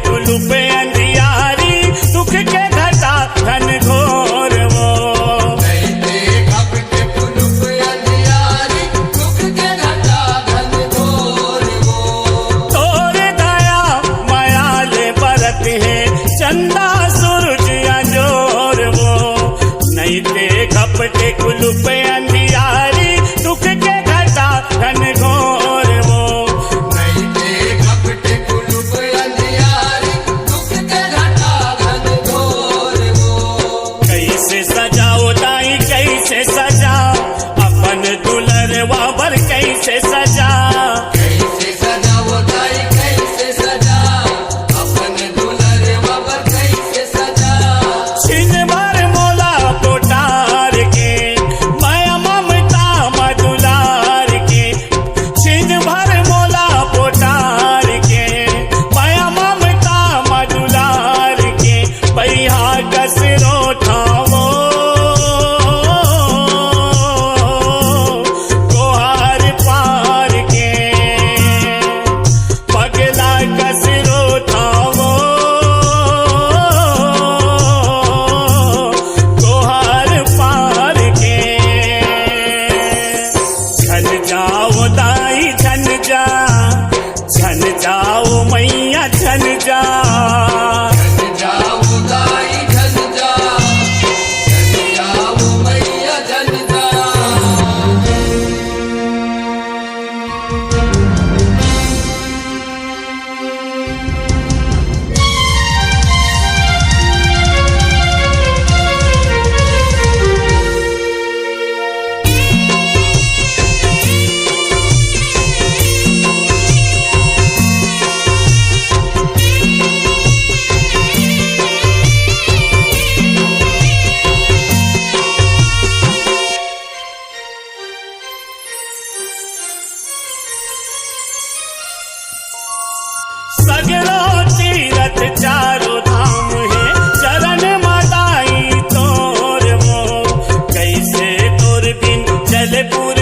कुलूप अंधियारी, दुख के घटा घन घोर वो। दैते कपट कुलूप अंधियारी, दुख के घटा घन घोर वो। तोर दया मायाले बरत है, चंदा सूरज अंजोर वो। नैते कपट कुलूप अंधियारी, दुख के घटा घन घोर वो। दैते कपट कुलूप अंधियारी, दुख के घटा घन घोर वो। कैसे सजाओ दाई कैसे सजा, अपन दुलरवा बर कैसे सजा। कैसे सजाओ दाई कैसे सजा, अपन दुलरवा पर कैसे सजा। छिन भर मोला पोटार के, माया ममता मधुलार के। छिन भर मोला पोटार के, माया ममता मधुलार के। पैहा कसरो ठावो, गोहार पार के। पगला कसरो ठावो, गोहार पार के। झन जाओ दाई झन जा, झन जाओ मैया झन जा। झन जाओ दाई झन जा, झन जाओ मैया झन जा। सगरो तीरथ चारों धाम है, चरण मदाई तोर वो। कैसे तोर बिन चल पूरा